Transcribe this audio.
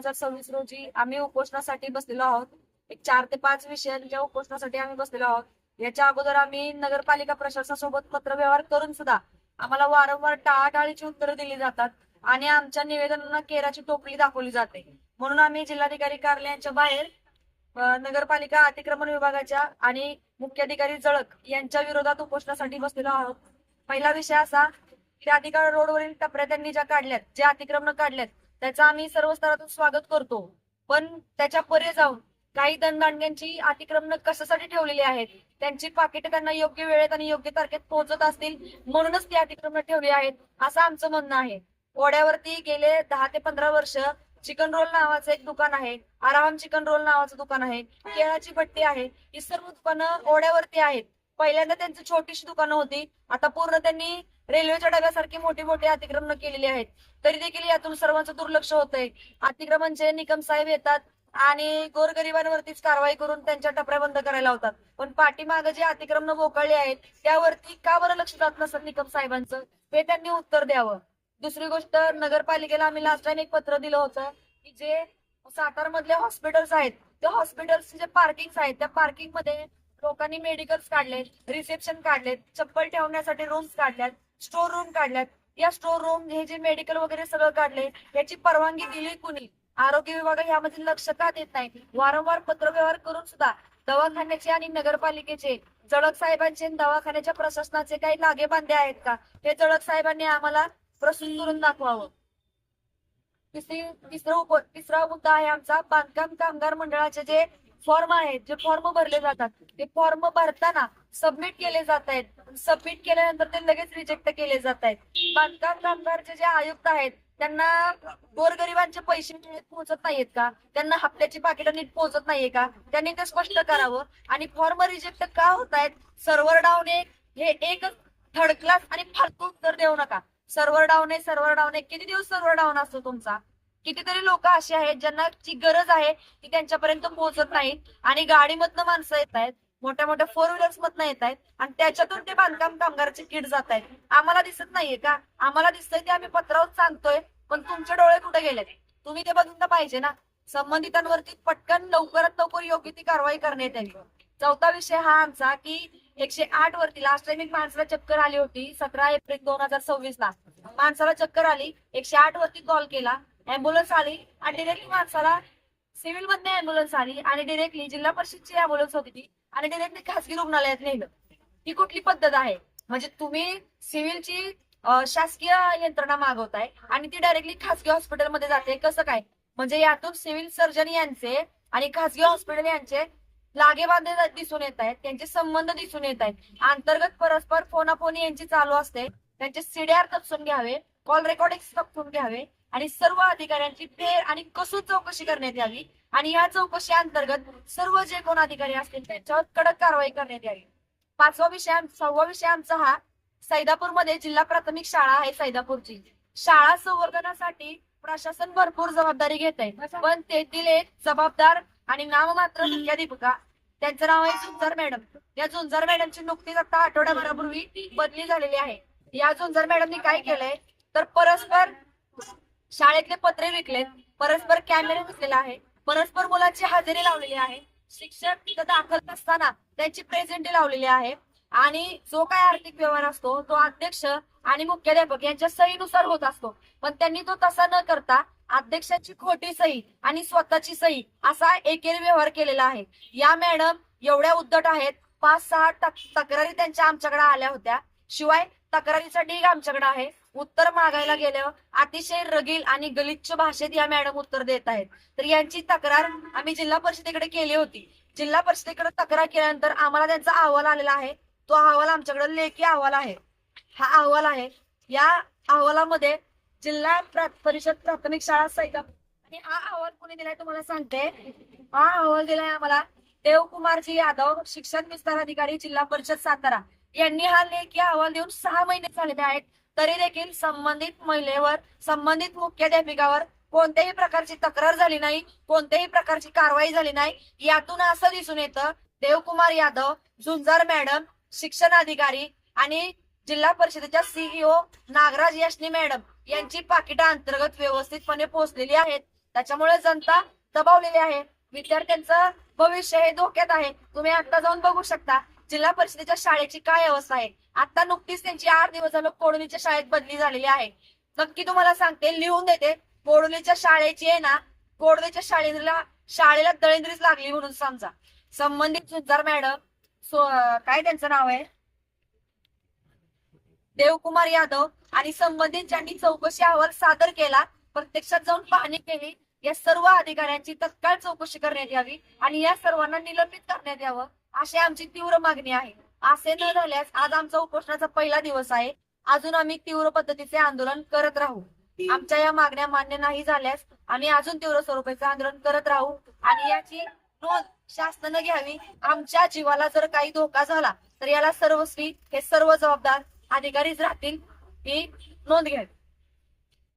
2026 रोजी आम्ही उपोषणासाठी बसलेलो आहोत. एक 4 ते 5 विषयांच्या उपोषणासाठी आम्ही बसलेलो आहोत. याच्या अगोदर आम्ही नगरपालिका प्रशासनासोबत पत्रव्यवहार करून सुद्धा आम्हाला वारंवार टाळाटाळीची उत्तरं दिली जातात आणि आमच्या निवेदनांना केराची टोपली दाखवली जाते. म्हणून आम्ही जिल्हाधिकारी कार्यालयाच्या बाहेर नगरपालिका अतिक्रमण विभागाच्या आणि मुख्याधिकारी जळक यांच्या विरोधात उपोषणासाठी बसलेलो आहोत. पहिला विषय असा की अधिकार रोडवरील टपऱ्या त्यांनी ज्या काढल्यात, जे अतिक्रमण काढल्यात, त्याचं आम्ही सर्व स्तरातून स्वागत करतो. पण त्याच्या परे जाऊन काही दणदांड्यांची अतिक्रमण कशासाठी ठेवलेली आहेत, त्यांची पाकिटे त्यांना योग्य वेळेत आणि योग्य तारखेत पोहोचत असतील म्हणूनच ती अतिक्रमण ठेवली आहेत असं आमचं म्हणणं आहे. ओढ्यावरती गेले 10 ते 15 वर्ष चिकन रोल नावाचं एक दुकान आहे, आराम चिकन रोल नावाचं दुकान आहे, केळाची भट्टी आहे, ही सर्व दुकानं ओढ्यावरती आहेत. पहिल्यांदा त्यांची छोटीशी दुकानं होती, आता पूर्ण त्यांनी रेल्वेच्या डब्यासारखी मोठी मोठी अतिक्रमण केलेली आहेत. तरी देखील यातून सर्वांचं दुर्लक्ष होतंय. अतिक्रमणचे निकम साहेब येतात आणि गोरगरिबांवरतीच कारवाई करून त्यांच्या टपऱ्या बंद करायला होतात. पण पाठीमागे जे अतिक्रमण बोकाळले आहेत त्यावरती का बरं लक्ष जात नसेल निकम साहेबांचं, हे त्यांनी उत्तर द्यावं. दुसरी गोष्ट, नगरपालिकेला आम्ही लास्ट टाइम एक पत्र दिलं होतं की जे सातारा मधले हॉस्पिटल्स आहेत, त्या हॉस्पिटल्सचे जे पार्किंग आहेत, त्या पार्किंग मध्ये लोकांनी मेडिकल्स काढलेत, रिसेप्शन काढलेत, चप्पल ठेवण्यासाठी रूम्स काढल्यात, स्टोर रूम काढल्यात. या स्टोर रूम, हे जे मेडिकल वगैरे सगळं काढले, याची परवानगी दिली कुणी? आरोग्य विभाग यामध्ये लक्ष का देत नाही? वारंवार पत्रव्यवहार करून सुद्धा दवाखान्याचे आणि नगरपालिकेचे, जळक साहेबांचे दवाखान्याच्या प्रशासनाचे काही लागेबांधे आहेत का, हे जळक साहेबांनी आम्हाला प्रस्तुत करून दाखवावं. तिसरा मुद्दा आहे आमचा बांधकाम कामगार मंडळाचे जे फॉर्म आहेत, जे फॉर्म भरले जातात, ते फॉर्म भरताना सबमिट केले जात आहेत. सबमिट केल्यानंतर ते लगेच रिजेक्ट केले जात आहेत. बांधकाम कामगारचे जे आयुक्त आहेत त्यांना गोरगरिबांचे पैसे पोहोचत नाहीयेत का? त्यांना हप्त्याची पाकिटं नीट पोहोचत नाहीये का? त्यांनी ते स्पष्ट करावं. आणि फॉर्म रिजेक्ट का होत आहेत? सर्व्हर डाऊन हे एक थर्ड क्लास आणि फालतू उत्तर देऊ नका. सर्व्हर डाऊन आहे. किती दिवस सर्व्हर डाऊन असतो तुमचा? कितीतरी लोक असे आहेत ज्यांना ची गरज आहे ती त्यांच्यापर्यंत पोहोचत नाही आणि गाडीमधनं माणसं येत आहेत, मोठ्या मोठ्या 4 व्हीलर्स मधनं येत आहेत आणि त्याच्यातून ते बांधकाम कामगाराचे किट जात आहेत. आम्हाला दिसत नाहीये का? आम्हाला दिसतंय ते आम्ही पत्रावर सांगतोय, पण तुमचे डोळे कुठे गेलेत? तुम्ही ते बघून तर पाहिजे ना. संबंधितांवरती पटकन लवकरात लवकर योग्य ती कारवाई करण्यात यावी. चौथा विषय हा आमचा की 108 वरती लास्ट टाइम एक माणसाला चक्कर आली होती 17 एप्रिल 2026 ला. माणसाला चक्कर आली, 108 वरती कॉल केला, अँब्युलन्स आली आणि डिरेक्टली माणसाला सिव्हिल मधने अँब्युलन्स आली आणि डिरेक्टली जिल्हा परिषदची अँब्युलन्स होती ती आणि डिरेक्टली खासगी रुग्णालयात नेलं. ही कुठली पद्धत आहे? म्हणजे तुम्ही सिव्हिलची शासकीय यंत्रणा मागवताय आणि ती डायरेक्टली खासगी हॉस्पिटलमध्ये जाते, कसं काय? म्हणजे यातून सिव्हिल सर्जन यांचे आणि खासगी हॉस्पिटल यांचे लागेबांधे दिसून येत आहेत, त्यांचे संबंध दिसून येत आहेत. अंतर्गत परस्पर फोनाफोनी यांची चालू असते. त्यांचे सीडीआर तपासून घ्यावे, कॉल रेकॉर्डिंग तपासून घ्यावे आणि सर्व अधिकाऱ्यांची फेर आणि कसून चौकशी करण्यात यावी आणि या चौकशी अंतर्गत सर्व जे कोण अधिकारी असतील त्यांच्यावर कडक कारवाई करण्यात यावी. सहावा विषय आमचा हा सैदापूरमध्ये जिल्हा प्राथमिक शाळा आहे. सैदापूरची शाळा संवर्धनासाठी प्रशासन भरपूर जबाबदारी घेत आहे, पण तेथील एक जबाबदार आणि नाममात्र मुख्याध्यापिका, त्यांचं नाव आहे झुंजार मॅडम. या झुंजार मॅडमची नुकतीच आता आठवड्याभरापूर्वी बदली झालेली आहे. या झुंजार मॅडमनी काय केलंय तर परस्पर शाळेतले पत्रे विकलेत, परस्पर कॅमेरे विकलेला आहे, परस्पर मुलांची हजेरी लावलेली आहे, शिक्षक तिथं दाखल नसताना त्यांची प्रेझेंटी लावलेली आहे आणि जो काय आर्थिक व्यवहार असतो तो अध्यक्ष आणि मुख्याध्यापक यांच्या सहीनुसार होत असतो. पण त्यांनी तो तसा न करता अध्यक्षाची खोटी सही आणि स्वतःची सही असा एकेरी व्यवहार केलेला आहे. या मॅडम एवढ्या उद्धट आहेत, 5-6 तक्रारी त्यांच्या आमच्याकडे आल्या होत्या. शिवाय तक्रारीचा ढीग आमच्याकडे आहे. उत्तर मागायला गेल्यावर अतिशय रगील आणि गलिच्छ भाषेत या मॅडम उत्तर देत आहेत. तर यांची तक्रार आम्ही जिल्हा परिषदेकडे केली होती. जिल्हा परिषदेकडे तक्रार केल्यानंतर आम्हाला त्यांचा अहवाल आलेला आहे. तो अहवाल आमच्याकडे लेखी अहवाल आहे. हा अहवाल आहे. या अहवालामध्ये जिल्हा परिषद प्राथमिक शाळा सैदापूर आणि हा अहवाल कोणी दिलाय तुम्हाला सांगते. हा अहवाल दिलाय आम्हाला देवकुमारजी यादव, शिक्षण विस्तार अधिकारी, जिल्हा परिषद सातारा यांनी. हा लेखी अहवाल देऊन 6 महिने झालेले आहेत. तरी देखील संबंधित महिलेवर, संबंधित मुख्याध्यापिकावर कोणत्याही प्रकारची तक्रार झाली नाही, कोणत्याही प्रकारची कारवाई झाली नाही. यातून असं दिसून येतं देवकुमार यादव, झुंजार मॅडम, शिक्षण अधिकारी आणि जिल्हा परिषदेच्या सीईओ नागराज यशनी मॅडम यांची पाकिटा अंतर्गत व्यवस्थितपणे पोहोचलेली आहेत. त्याच्यामुळे जनता दबावलेली आहे. विद्यार्थ्यांचं भविष्य हे धोक्यात आहे. तुम्ही आता जाऊन बघू शकता जिल्हा परिषदेच्या शाळेची काय अवस्था आहे. आता नुकतीच त्यांची 8 दिवस झालं कोडोलीच्या शाळेत बदली झालेली आहे. नक्की तुम्हाला सांगते, लिहून देते. कोडोलीच्या शाळेची आहे ना, कोडोलीच्या शाळेला दळिंद्रीच लागली म्हणून समजा. संबंधित सुद्धा मॅडम काय त्यांचं नाव आहे, देवकुमार यादव, आणि संबंधित ज्यांनी चौकशी अहवाल सादर केला, प्रत्यक्षात जाऊन पाहणी केली, या सर्व अधिकाऱ्यांची तत्काळ चौकशी करण्यात यावी आणि या सर्वांना निलंबित करण्यात यावं, अशी आमची तीव्र मागणी आहे. असे न झाल्यास आज आमचा उपोषणाचा पहिला दिवस आहे. अजून आम्ही तीव्र पद्धतीचे आंदोलन करत राहू. आमच्या या मागण्या मान्य नाही झाल्यास आम्ही अजून तीव्र स्वरूपाचे आंदोलन करत राहू आणि याची नोंद शासनानं घ्यावी. आमच्या जीवाला जर काही धोका झाला तर याला सर्वस्वी हे सर्व जबाबदार अधिकारीच राहतील, ही नोंद घ्यावी.